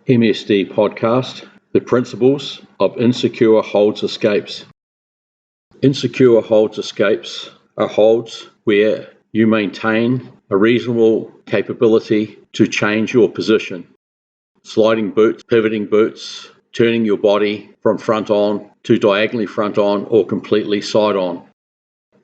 MSD podcast, The Principles of Insecure Holds Escapes. Insecure holds escapes are holds where you maintain a reasonable capability to change your position. Sliding boots, pivoting boots, turning your body from front on to diagonally front on or completely side on.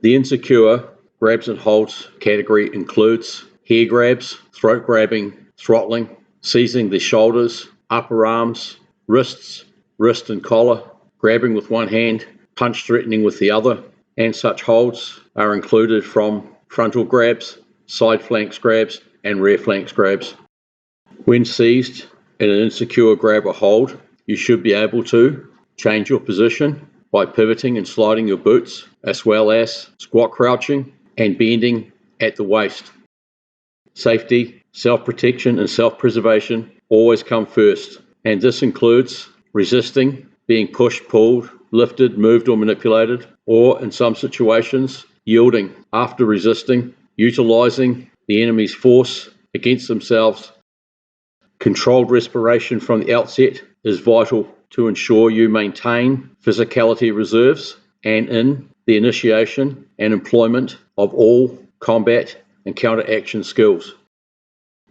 The insecure grabs and holds category includes hair grabs, throat grabbing, throttling, seizing the shoulders, upper arms, wrists, wrist and collar, grabbing with one hand, punch threatening with the other, and such holds are included from frontal grabs, side flanks grabs, and rear flanks grabs. When seized in an insecure grab or hold, you should be able to change your position by pivoting and sliding your boots, as well as squat crouching and bending at the waist. Safety, self-protection, and self-preservation always come first, and this includes resisting, being pushed, pulled, lifted, moved, or manipulated, or in some situations, yielding after resisting, utilizing the enemy's force against themselves. Controlled respiration from the outset is vital to ensure you maintain physicality reserves and in the initiation and employment of all combat and counteraction skills.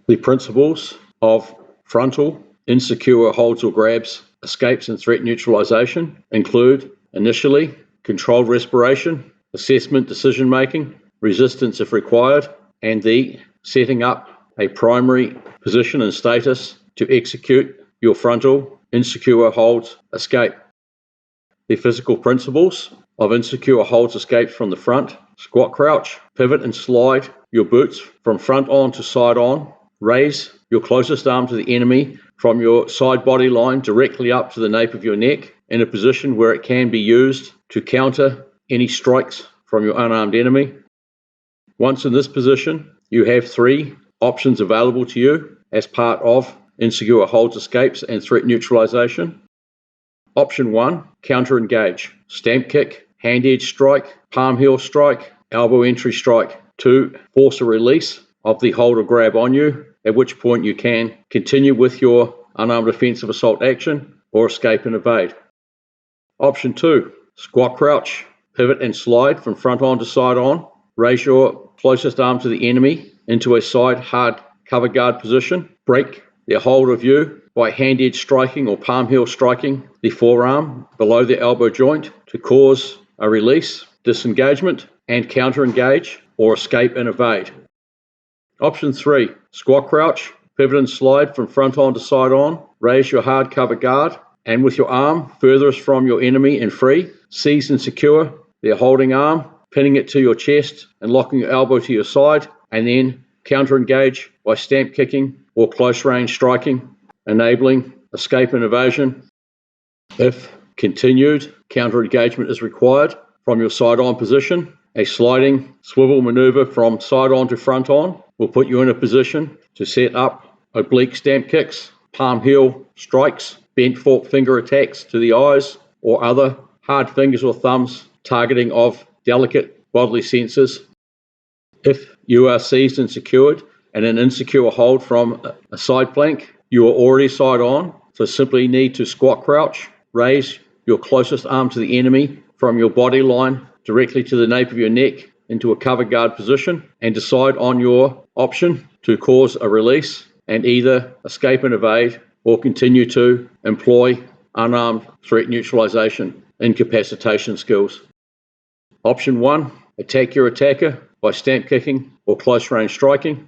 The principles of frontal, insecure holds or grabs, escapes and threat neutralization include initially controlled respiration, assessment decision making, resistance if required, and the setting up a primary position and status to execute your frontal, insecure holds escape. The physical principles of insecure holds escapes from the front: squat crouch, pivot and slide your boots from front on to side on, raise your closest arm to the enemy from your side body line directly up to the nape of your neck in a position where it can be used to counter any strikes from your unarmed enemy. Once in this position, you have three options available to you as part of insecure holds escapes and threat neutralization. Option 1, counter engage, stamp kick, hand edge strike, palm heel strike, elbow entry strike to force a release of the hold or grab on you, at which point you can continue with your unarmed offensive assault action or escape and evade. Option 2, squat crouch, pivot and slide from front on to side on, raise your closest arm to the enemy into a side hard cover guard position, break their hold of you by hand edge striking or palm heel striking the forearm below the elbow joint to cause a release, disengagement, and counter engage or escape and evade. Option 3, squat crouch, pivot and slide from front on to side on, raise your hard cover guard, and with your arm furthest from your enemy and free, seize and secure their holding arm, pinning it to your chest and locking your elbow to your side, and then counter engage by stamp kicking or close range striking, enabling escape and evasion. If continued counter engagement is required from your side on position, a sliding swivel maneuver from side on to front on will put you in a position to set up oblique stamp kicks, palm heel strikes, bent fork finger attacks to the eyes, or other hard fingers or thumbs targeting of delicate bodily senses. If you are seized and secured and an insecure hold from a side flank, you are already side on, so simply need to squat crouch, raise your closest arm to the enemy from your body line directly to the nape of your neck into a cover guard position, and decide on your option to cause a release and either escape and evade or continue to employ unarmed threat neutralization incapacitation skills. Option 1, attack your attacker by stamp kicking or close range striking.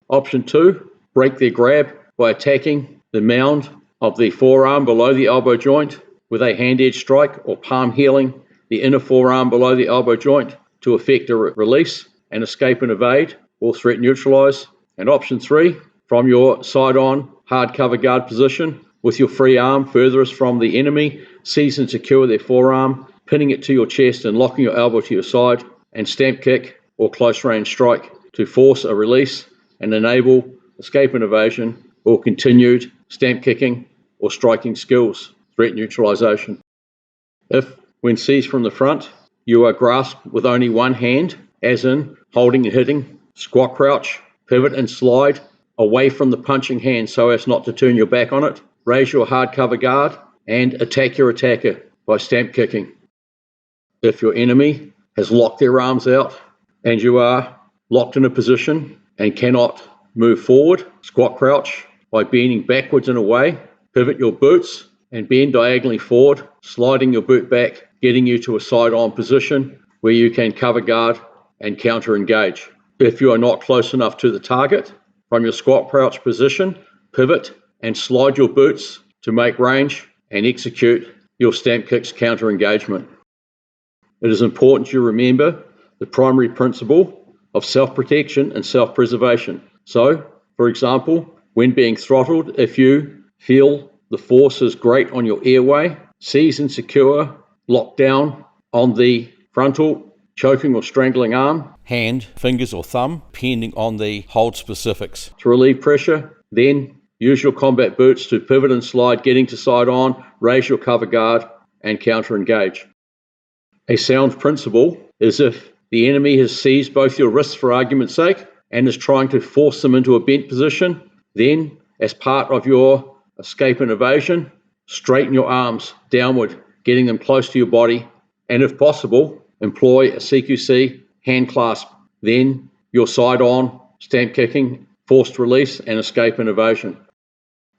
Option 2, break their grab by attacking the mound of the forearm below the elbow joint with a hand edge strike or palm heeling the inner forearm below the elbow joint to effect a release and escape and evade or threat neutralize. And option 3, from your side on hard cover guard position with your free arm furthest from the enemy, seize and secure their forearm, pinning it to your chest and locking your elbow to your side, and stamp kick or close range strike to force a release and enable escape and evasion or continued stamp kicking or striking skills, threat neutralization. If, when seized from the front, you are grasped with only one hand, as in holding and hitting, squat crouch, pivot and slide away from the punching hand so as not to turn your back on it, raise your hard cover guard, and attack your attacker by stamp kicking. If your enemy has locked their arms out and you are locked in a position and cannot move forward, squat crouch by bending backwards and away, pivot your boots and bend diagonally forward, sliding your boot back, getting you to a side-on position where you can cover guard and counter-engage. If you are not close enough to the target, from your squat crouch position, pivot and slide your boots to make range and execute your stamp kicks counter-engagement. It is important you remember the primary principle of self-protection and self-preservation. So, for example, when being throttled, if you feel the force is great on your airway, seize and secure, lock down on the frontal, choking or strangling arm, hand, fingers or thumb, depending on the hold specifics. To relieve pressure, then use your combat boots to pivot and slide, getting to side on, raise your cover guard, and counter-engage. A sound principle is if the enemy has seized both your wrists for argument's sake and is trying to force them into a bent position, then as part of your escape and evasion, straighten your arms downward, getting them close to your body, and if possible, employ a CQC hand clasp, then your side on, stamp kicking, forced release, and escape and evasion.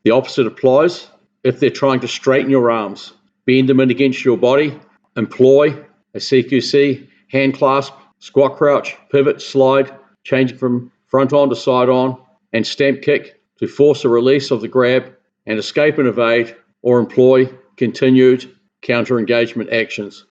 The opposite applies. If they're trying to straighten your arms, bend them in against your body, employ a CQC hand clasp, squat crouch, pivot, slide, changing from front on to side on, and stamp kick to force a release of the grab and escape and evade, or employ continued counter-engagement actions.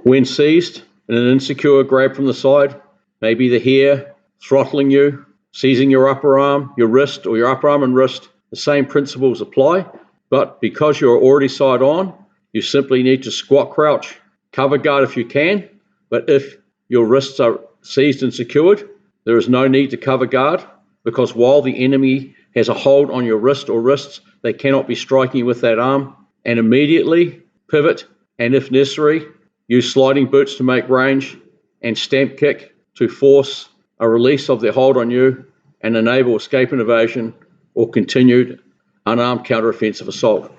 When seized in an insecure grab from the side, maybe the hair throttling you, seizing your upper arm, your wrist, or your upper arm and wrist, the same principles apply, but because you're already side on, you simply need to squat crouch, cover guard if you can, but if your wrists are seized and secured, there is no need to cover guard, because while the enemy has a hold on your wrist or wrists, they cannot be striking you with that arm, and immediately pivot, and if necessary, use sliding boots to make range, and stamp kick to force a release of their hold on you and enable escape and evasion or continued unarmed counteroffensive assault.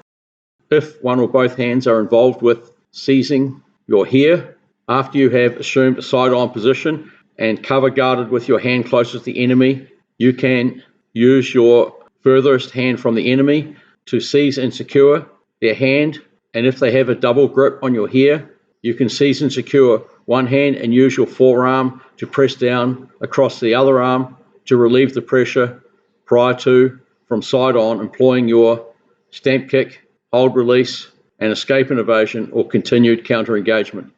If one or both hands are involved with seizing your hair, after you have assumed a side-on position and cover guarded with your hand closest to the enemy, you can use your furthest hand from the enemy to seize and secure their hand, and if they have a double grip on your hair, you can seize and secure one hand and use your forearm to press down across the other arm to relieve the pressure prior to, from side on, employing your stamp kick, hold release, and escape and evasion or continued counter-engagement.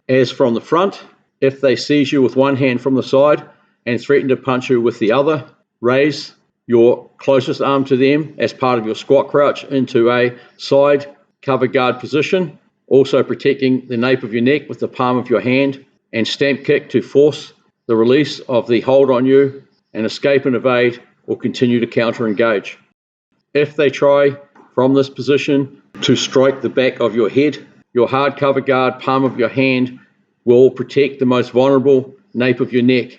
As from the front, if they seize you with one hand from the side and threaten to punch you with the other, raise your closest arm to them as part of your squat crouch into a side cover guard position, also protecting the nape of your neck with the palm of your hand, and stamp kick to force the release of the hold on you and escape and evade or continue to counter-engage. If they try from this position to strike the back of your head, your hard cover guard palm of your hand will protect the most vulnerable nape of your neck.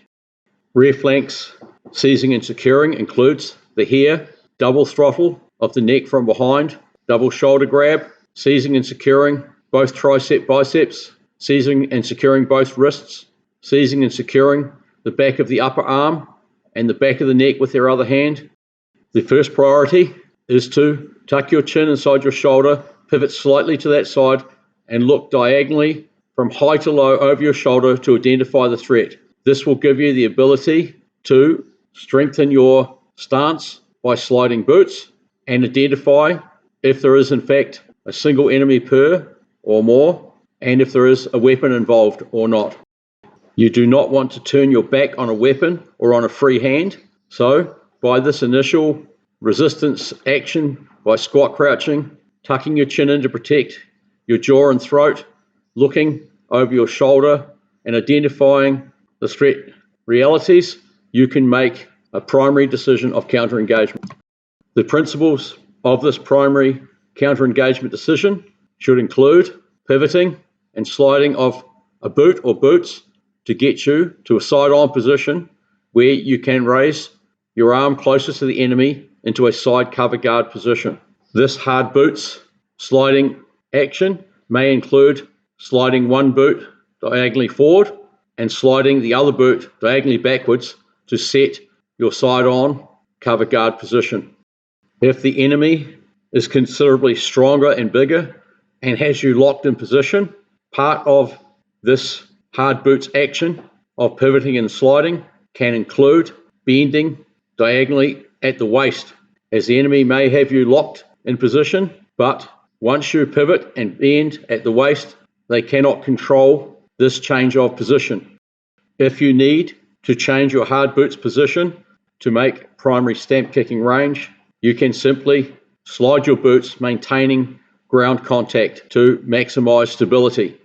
Rear flanks seizing and securing includes the hair, double throttle of the neck from behind, double shoulder grab, seizing and securing both tricep biceps, seizing and securing both wrists, seizing and securing the back of the upper arm and the back of the neck with their other hand. The first priority is to tuck your chin inside your shoulder, pivot slightly to that side, and look diagonally from high to low over your shoulder to identify the threat. This will give you the ability to strengthen your stance by sliding boots and identify if there is in fact a single enemy per or more, and if there is a weapon involved or not. You do not want to turn your back on a weapon or on a free hand, so by this initial resistance action, by squat crouching, tucking your chin in to protect your jaw and throat, looking over your shoulder and identifying the threat realities, you can make a primary decision of counter-engagement. The principles of this primary counter-engagement decision should include pivoting and sliding of a boot or boots to get you to a side-on position where you can raise your arm closest to the enemy into a side cover guard position. This hard boots sliding action may include sliding one boot diagonally forward and sliding the other boot diagonally backwards to set your side-on cover guard position. If the enemy is considerably stronger and bigger and has you locked in position, part of this hard boots action of pivoting and sliding can include bending diagonally at the waist, as the enemy may have you locked in position, but once you pivot and bend at the waist, they cannot control this change of position. If you need to change your hard boots position to make primary stamp kicking range, you can simply slide your boots maintaining ground contact to maximize stability.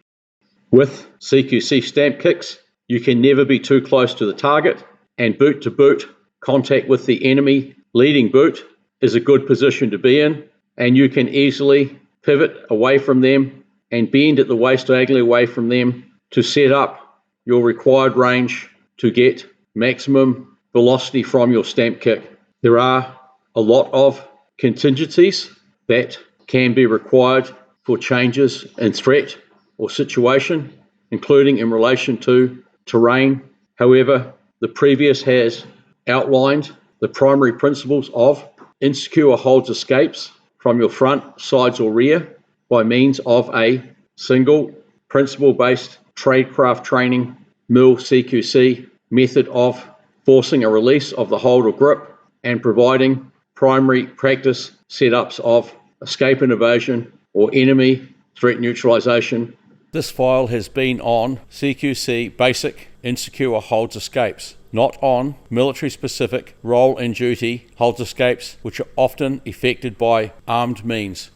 With CQC stamp kicks, you can never be too close to the target, and boot to boot contact with the enemy leading boot is a good position to be in, and you can easily pivot away from them and bend at the waist diagonally away from them to set up your required range to get maximum velocity from your stamp kick. There are a lot of contingencies that can be required for changes in threat or situation, including in relation to terrain. However, the previous has outlined the primary principles of insecure holds escapes from your front, sides, or rear by means of a single principle-based tradecraft training mill CQC method of forcing a release of the hold or grip and providing primary practice setups of escape and evasion or enemy threat neutralization. This file has been on CQC basic insecure holds escapes, not on military-specific role and duty holds escapes, which are often effected by armed means.